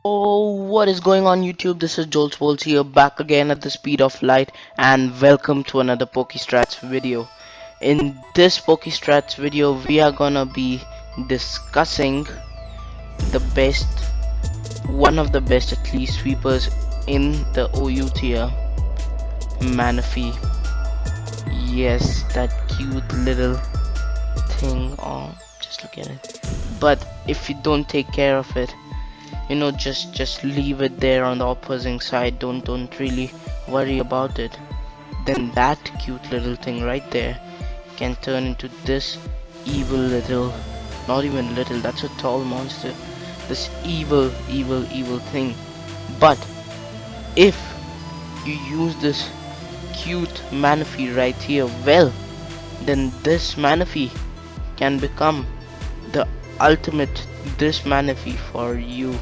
Oh, what is going on YouTube? This is Joel Swolz here, back again at the speed of light, and welcome to another PokeStrats video. In this PokeStrats video, we are gonna be discussing the best, one of the best at least, sweepers in the OU tier, Manaphy. Yes, that cute little thing. Oh, just look at it. But if you don't take care of it, just leave it there on the opposing side, don't really worry about it, then that cute little thing right there can turn into this evil little, not even little, that's a tall monster, this evil thing. But if you use this cute Manaphy right here, well, then this Manaphy can become the ultimate this Manaphy for you.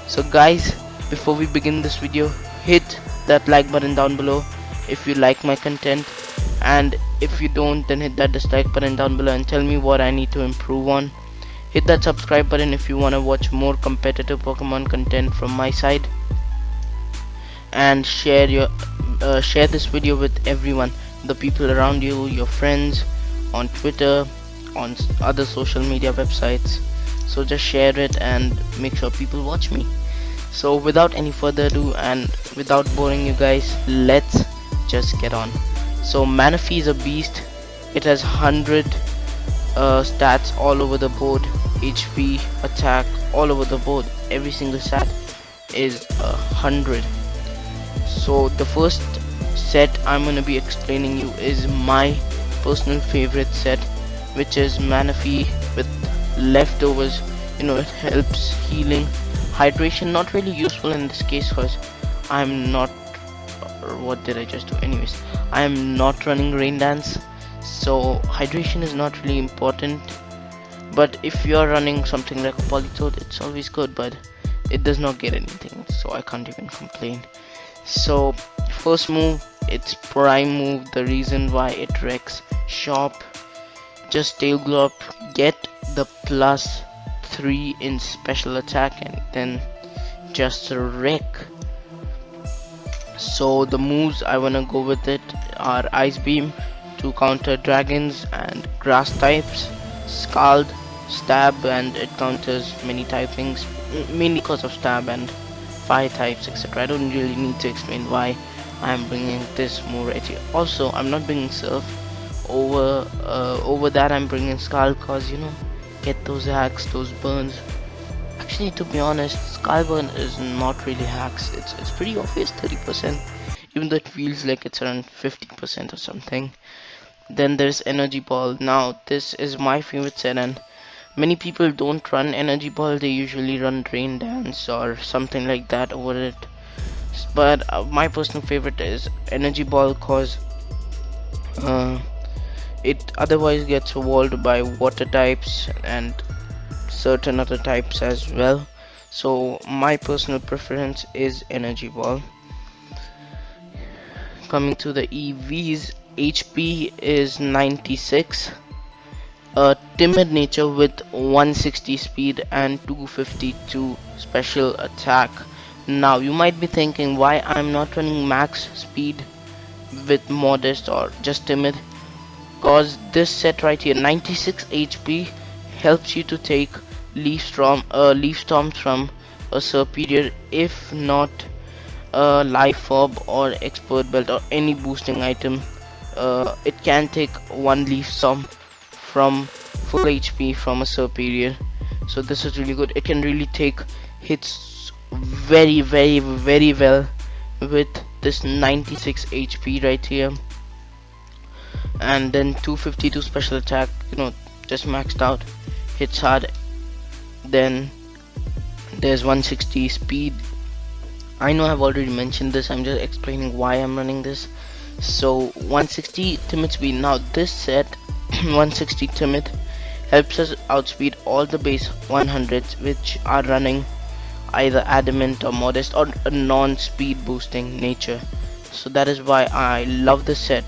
So guys, before we begin this video, hit that like button down below if you like my content, and if you don't, then hit that dislike button down below and tell me what I need to improve on. Hit that subscribe button if you want to watch more competitive Pokemon content from my side, and share this video with everyone, the people around you, your friends, on Twitter, on other social media websites. So just share it and make sure people watch me. So without any further ado and without boring you guys, let's just get on. So Manaphy is a beast. It has 100 stats all over the board, HP, attack, all over the board. Every single stat is 100. So the first set I'm gonna be explaining you is my personal favorite set, which is Manaphy with leftovers. It helps healing, hydration, not really useful in this case because I'm not, or what did I just do, anyways, I am not running rain dance, so hydration is not really important. But if you're running something like a Polytoad, it's always good, but it does not get anything, so I can't even complain. So first move, it's prime move, the reason why it wrecks shop. Just tail glow up, get the +3 in special attack, and then just wreck. So the moves I wanna go with it are Ice Beam to counter dragons and grass types, Scald, Stab, and it counters many typings, mainly because of Stab and fire types, etc. I don't really need to explain why I'm bringing this move right here. Also, I'm not bringing Surf. Over that I'm bringing Scald, cause get those hacks, those burns. Actually, to be honest, Skull burn is not really hacks. It's pretty obvious, 30%, even though it feels like it's around 50% or something. Then there's Energy Ball. Now this is my favorite set, and many people don't run Energy Ball. They usually run Rain Dance or something like that over it. But my personal favorite is Energy Ball, cause it otherwise gets walled by water types and certain other types as well. So my personal preference is Energy Ball. Coming to the EVs, HP is 96, a timid nature with 160 speed and 252 special attack. Now you might be thinking why I'm not running max speed with modest or just timid, cause this set right here, 96 HP, helps you to take leaf storms from a superior, if not a life orb or expert belt or any boosting item. It can take one leaf storm from full HP from a superior, so this is really good. It can really take hits very well with this 96 HP right here, and then 252 special attack, just maxed out, hits hard. Then there's 160 speed. I know I've already mentioned this, I'm just explaining why I'm running this. So 160 timid speed. Now this set 160 timid helps us outspeed all the base 100s which are running either adamant or modest or a non-speed boosting nature. So that is why I love this set.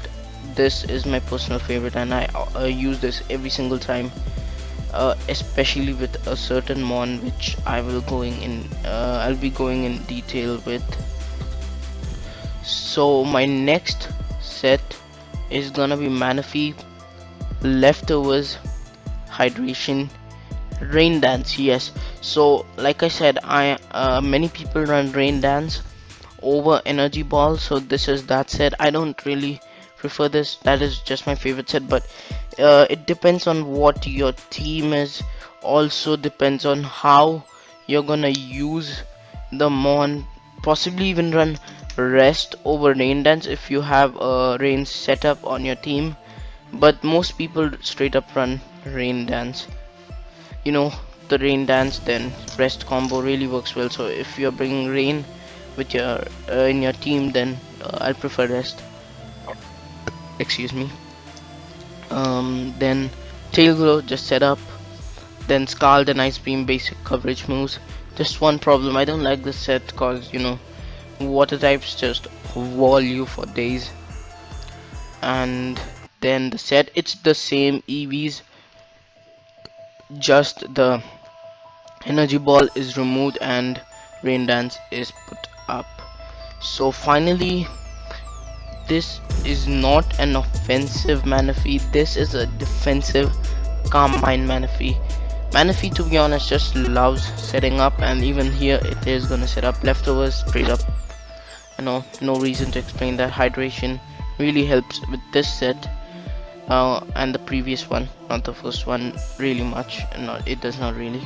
This is my personal favorite, and I use this every single time especially with a certain mon which I'll be going in detail with. So my next set is gonna be Manaphy, leftovers, hydration, rain dance. Yes, so like I said, I many people run rain dance over energy ball, so this is that set. I don't really prefer this, that is just my favorite set, but it depends on what your team is, also depends on how you're gonna use the mon, possibly even run rest over rain dance if you have a rain setup on your team, but most people straight up run rain dance. You know, the rain dance then rest combo really works well, so if you're bringing rain with your in your team, then I'll prefer rest. Excuse me. Then tail glow just set up, then scald and ice beam basic coverage moves. Just one problem, I don't like this set cause you know water types just wall you for days. And then the set, it's the same EVs, just the energy ball is removed and rain dance is put up. So finally, this is not an offensive Manaphy, this is a defensive calm mind Manaphy. Manaphy, to be honest, just loves setting up, and even here it is gonna set up leftovers straight up. You know, no reason to explain that. Hydration really helps with this set, and the previous one, not the first one, really much. Not, it does not really,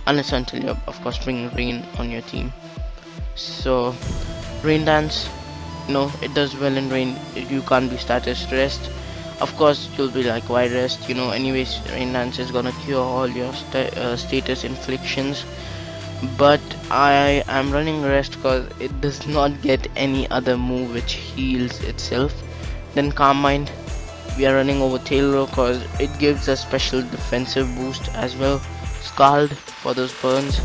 unless until you of course bring rain on your team. So rain dance, no, it does well in rain. You can't be status rest. Of course you'll be like, why rest, you know, anyways rain dance is gonna cure all your status inflictions, but I am running rest because it does not get any other move which heals itself. Then calm mind, we are running over tail row because it gives a special defensive boost as well. Scald for those burns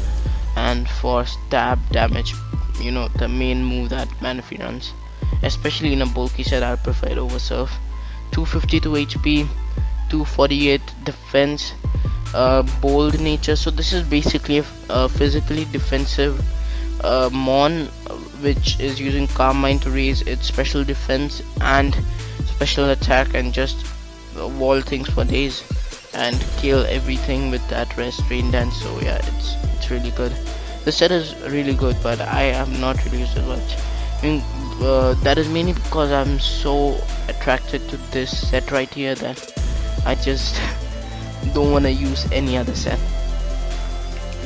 and for stab damage, you know, the main move that Manaphy runs, especially in a bulky set. I prefer it over surf. 252 HP, 248 defense, bold nature. So this is basically a physically defensive mon which is using calm mind to raise its special defense and special attack and just wall things for days and kill everything with that rest rain dance. So yeah, it's really good. The set is really good, but I have not really used it much. I mean, that is mainly because I'm so attracted to this set right here that I just don't want to use any other set.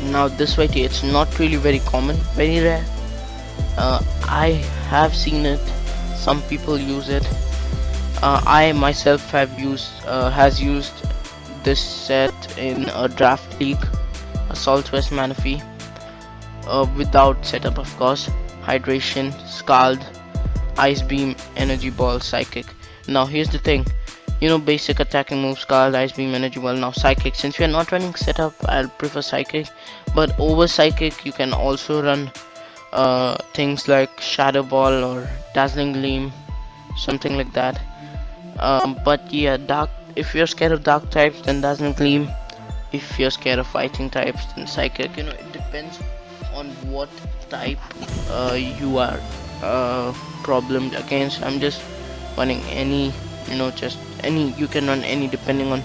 Now this right here, it's not really very common, very rare. I have seen it, some people use it. I myself have used this set in a draft league, a Southwest Manaphy, without setup of course. Hydration, scald, ice beam, energy ball, psychic. Now here's the thing, you know, basic attacking moves, scald, ice beam, energy ball. Now psychic, since we are not running setup, I'll prefer psychic, but over psychic you can also run things like shadow ball or dazzling gleam, something like that. But yeah, dark, if you're scared of dark types, then dazzling gleam. If you're scared of fighting types, then psychic. You know, it depends on what type you are problemed against. I'm just running any, you know, just any, you can run any depending on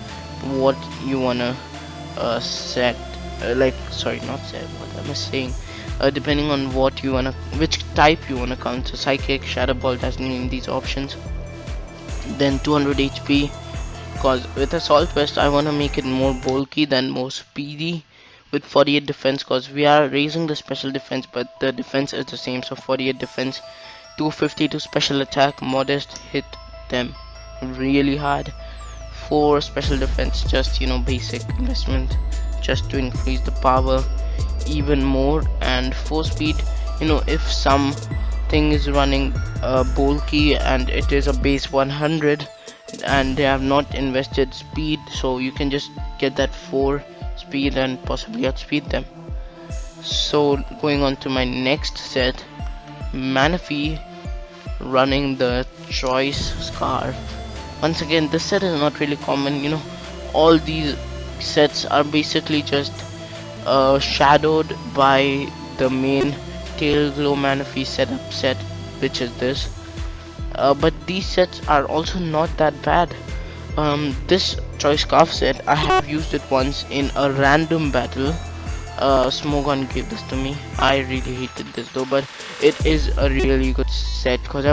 what you wanna set, like, sorry, not set, what am I saying, depending on what you wanna, which type you wanna counter. Psychic, shadow ball, dazzling, these options. Then 200 HP, cause with assault vest I wanna make it more bulky than more speedy, with 48 defense, cause we are raising the special defense but the defense is the same. So 48 defense, 252 special attack, modest, hit them really hard. 4 special defense, just, you know, basic investment just to increase the power even more. And 4 speed, you know, if something is running bulky and it is a base 100 and they have not invested speed, so you can just get that 4 speed and possibly outspeed them. So going on to my next set, Manaphy running the choice scarf. Once again, this set is not really common, you know, all these sets are basically just shadowed by the main tail glow Manaphy setup set, which is this. But these sets are also not that bad. This choice scarf set, I have used it once in a random battle. Smogon gave this to me. I really hated this though, but it is a really good set because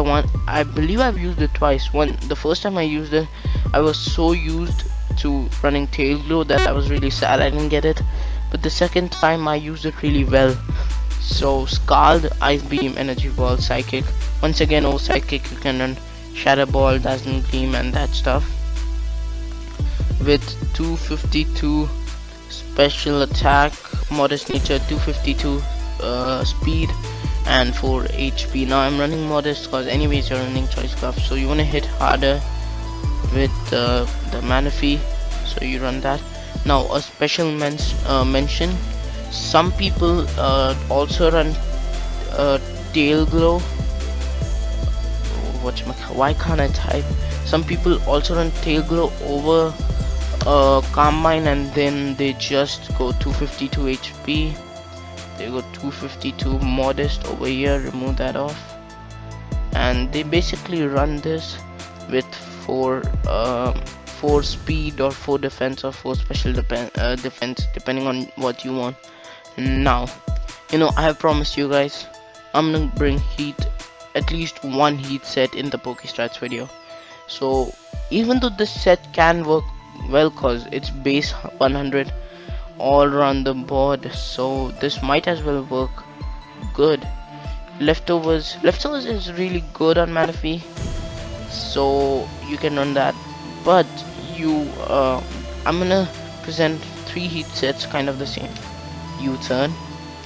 I believe I've used it twice. The first time I used it, I was so used to running tail glow that I was really sad I didn't get it. But the second time I used it really well. So Scald, Ice Beam, Energy Ball, Psychic. Once again, oh Psychic, you can run Shadow Ball, Dazzling Gleam, and that stuff. With 252 special attack, modest nature, 252 speed, and 4 HP. Now I'm running modest because anyways you're running choice scarf, so you want to hit harder with the Manaphy, so you run that. Now a special mention, some people also run tail glow. Why can't I type? Some people also run tail glow over Carmine, and then they just go 252 HP. They go 252 modest over here, remove that off, and they basically run this with 4 speed or 4 defense or 4 special defense, depending on what you want. Now, I have promised you guys I'm gonna bring heat, at least one heat set in the PokeStrats video. So even though this set can work well cause it's base 100 all around the board, so this might as well work good. Leftovers is really good on Manaphy, so you can run that. But I'm gonna present 3 heat sets, kind of the same. U-turn,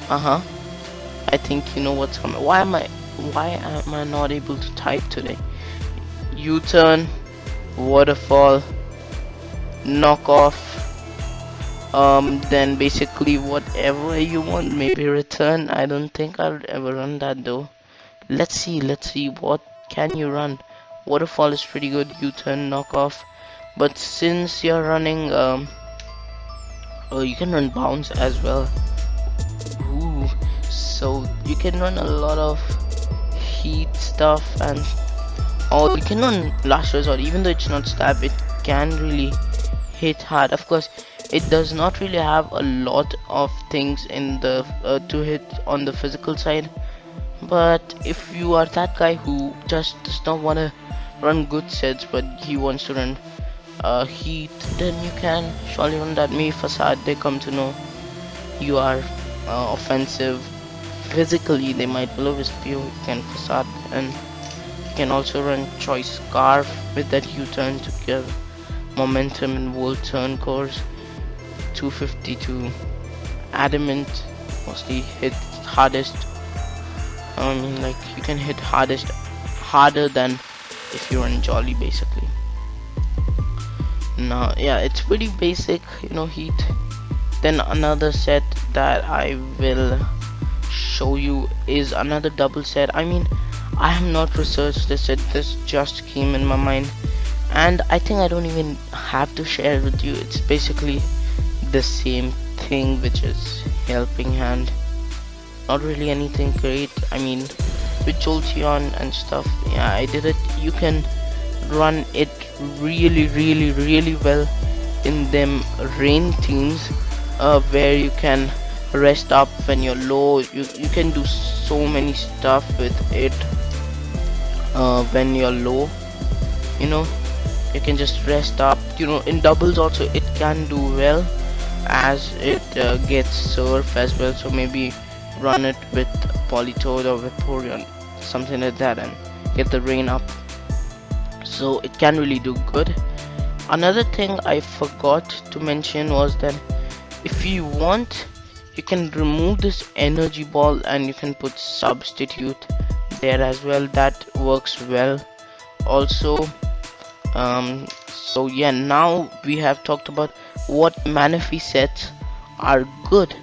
I think you know what's coming. Why am I not able to type today? U-turn, waterfall, knock off, then basically whatever you want, maybe return. I don't think I'll ever run that though. Let's see what can you run. Waterfall is pretty good, U-turn, knock off, but since you're running you can run bounce as well. Ooh, so you can run a lot of heat stuff, and or you can run last resort. Even though it's not stab, it can really hit hard. Of course it does not really have a lot of things in the to hit on the physical side, but if you are that guy who just does not want to run good sets but he wants to run heat, then you can surely run that. Me facade, they come to know you are offensive physically, they might will always you can facade, and you can also run choice scarf with that U-turn to give momentum and volt turn course. 252 adamant, mostly hit hardest. I mean, like, you can hit harder than if you run jolly basically. Now yeah, it's pretty basic, heat. Then another set that I will show you is another double set. I mean, I have not researched this set, this just came in my mind, and I think I don't even have to share it with you. It's basically the same thing, which is helping hand, not really anything great. I mean, with Jolteon and stuff, yeah, I did it. You can run it really well in them rain teams, where you can rest up when you're low. You can do so many stuff with it when you're low. You can just rest up. In doubles also it can do well, as it gets surf as well, so maybe run it with Politoed or Vaporeon, something like that, and get the rain up, so it can really do good. Another thing I forgot to mention was that if you want, you can remove this energy ball and you can put substitute there as well. That works well also. So yeah, now we have talked about what Manaphy sets are good.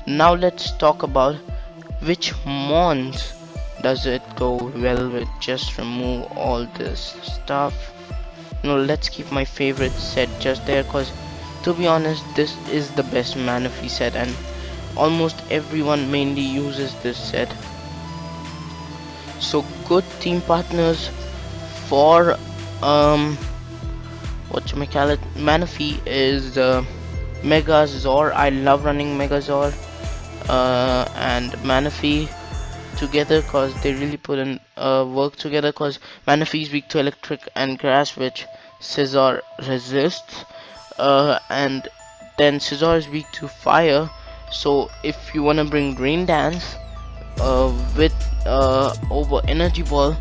Now let's talk about which mons does it go well with. Just remove all this stuff. Let's keep my favorite set just there, because to be honest, this is the best Manaphy set, and almost everyone mainly uses this set. So good team partners for whatchamacallit, Manaphy is Megazord. I love running Megazord and Manaphy together because they really put in work together, because Manaphy is weak to electric and grass, which Scizor resists, and then Scizor is weak to fire. So if you wanna bring Rain Dance with over Energy Ball,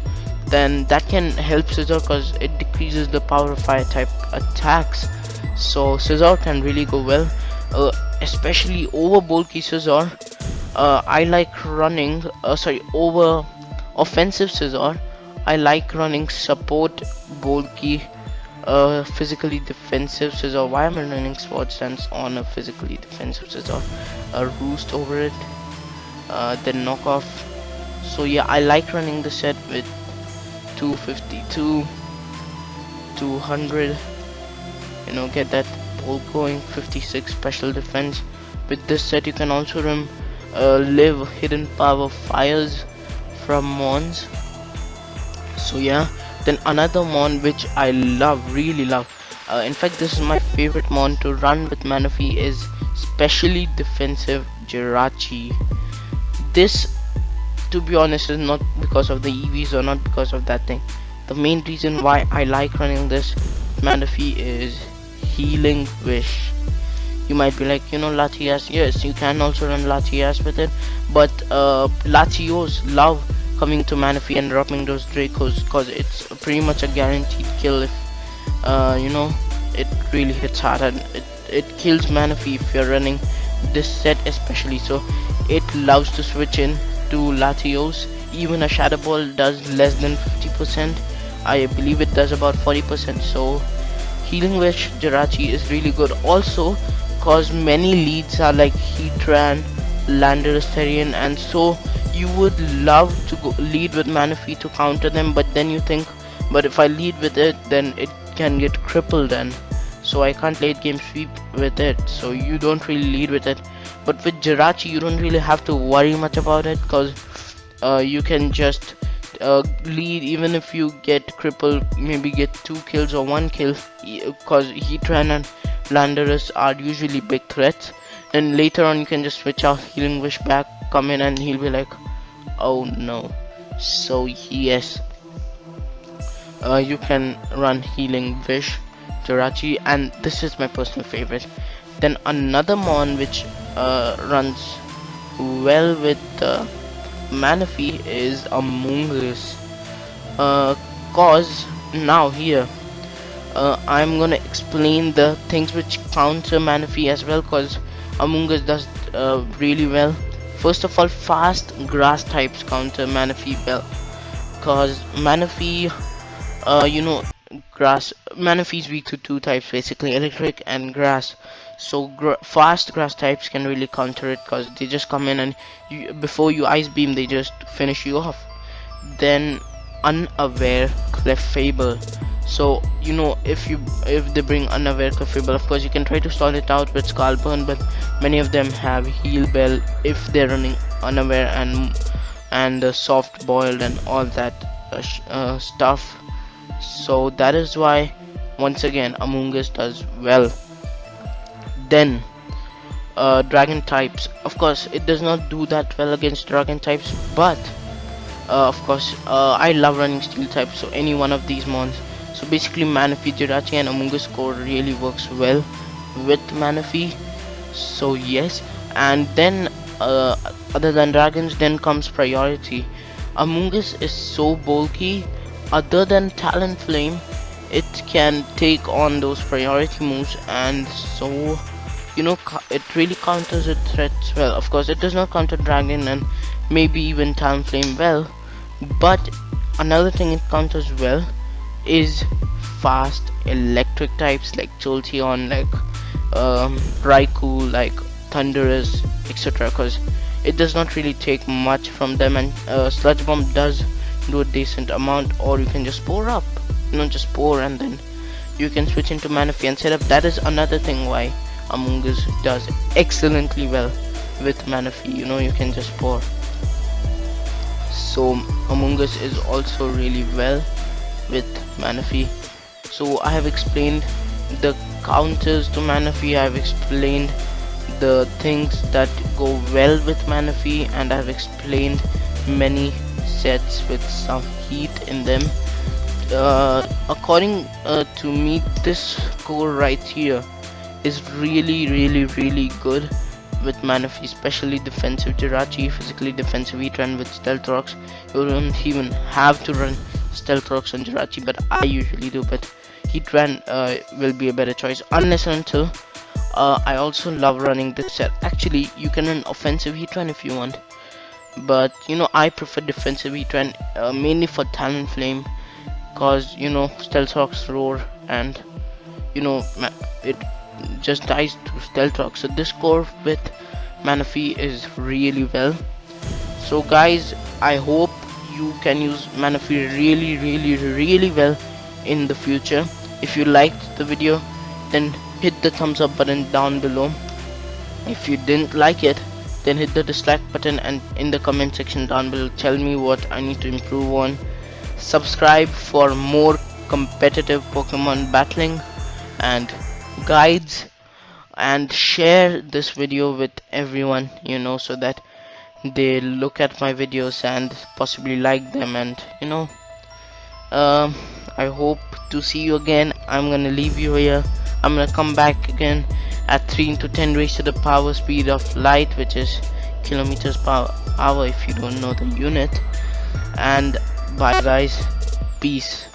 then that can help Scizor because it decreases the power of fire type attacks. So Scizor can really go well, especially over bulky Scizor. I like running over offensive Scizor. I like running support bulky physically defensive Scizor. Why am I running Sword Stance on a physically defensive Scizor? Roost over it, then knock off. So yeah, I like running the set with 252, 200, you know, get that ball going. 56 special defense. With this set you can also live hidden power fires from mons. So yeah, then another mon which I really love, in fact this is my favorite mon to run with Manaphy, is specially defensive Jirachi. This, to be honest, is not because of the EVs or not because of that thing. The main reason why I like running this Manaphy is Healing Wish. You might be like, you know, Latias. Yes, you can also run Latias with it, but Latios love coming to Manaphy and dropping those Dracos because it's pretty much a guaranteed kill if you know, it really hits hard, and it kills Manaphy if you're running this set especially. So it loves to switch in to Latios. Even a Shadow Ball does less than 50%. I believe it does about 40%. So Healing Wish Jirachi is really good. Also, cause many leads are like Heatran, Landorus, Therian, and so you would love to lead with Manaphy to counter them, but then you think, but if I lead with it, then it can get crippled, and so I can't late game sweep with it, so you don't really lead with it. But with Jirachi you don't really have to worry much about it, because you can just lead even if you get crippled, maybe get 2 kills or 1 kill, because Heatran and Landorus are usually big threats, and later on you can just switch out Healing Wish back, come in, and he'll be like, oh no. So yes, you can run Healing Wish Jirachi, and this is my personal favorite. Then another mon which runs well with Manaphy is Amoonguss, cause now here I'm gonna explain the things which counter Manaphy as well, cause Amoonguss does really well. First of all, fast grass types counter Manaphy well, cause Manaphy, you know, Manaphy is weak to 2 types basically, electric and grass. So fast grass types can really counter it, cause they just come in and before you ice beam they just finish you off. Then Unaware Clefable. So you know, if they bring Unaware Clefable, of course you can try to stall it out with Skull Burn, but many of them have Heal Bell if they're running Unaware and Soft Boiled and all that stuff. So that is why once again Amoonguss does well. Then dragon types, of course it does not do that well against dragon types, but of course I love running steel types, so any one of these mons. So basically Manaphy, Jirachi and Amoonguss core really works well with Manaphy. So yes, and then other than dragons, then comes priority. Amoonguss is so bulky, other than Talon Flame it can take on those priority moves, and so you know, it really counters its threats well. Of course it does not counter dragon and maybe even Talon Flame well, but another thing it counters well is fast electric types like Jolteon, like Raikou, like Thundurus, etc., because it does not really take much from them, and Sludge Bomb does do a decent amount, or you can just pour up, you know, just pour and then you can switch into Manaphy and set up. That is another thing why Among Us does excellently well with Manaphy. You know, you can just pour. So Among Us is also really well with Manaphy. So I have explained the counters to Manaphy, I have explained the things that go well with Manaphy, and I have explained many sets with some heat in them. According to me, this score right here is really good with Manaphy, especially defensive Jirachi, physically defensive Heatran with Stealth Rocks. You don't even have to run Stealth Rocks on Jirachi, but I usually do. But Heatran will be a better choice unless and until I also love running this set. Actually, you can run offensive Heatran if you want, but you know, I prefer defensive Heatran mainly for Talonflame, cause you know, Stealth Rocks roar and you know it just dies to Stealth Rock. So this core with Manaphy is really well. So guys, I hope you can use Manaphy really well in the future. If you liked the video, then hit the thumbs up button down below. If you didn't like it, then hit the dislike button, and in the comment section down below tell me what I need to improve on. Subscribe for more competitive Pokemon battling and guides, and share this video with everyone, you know, so that they look at my videos and possibly like them. And you know, I hope to see you again. I'm gonna leave you here. I'm gonna come back again at 3 into 10 raised to the power speed of light, which is kilometers per hour if you don't know the unit. And bye guys, peace.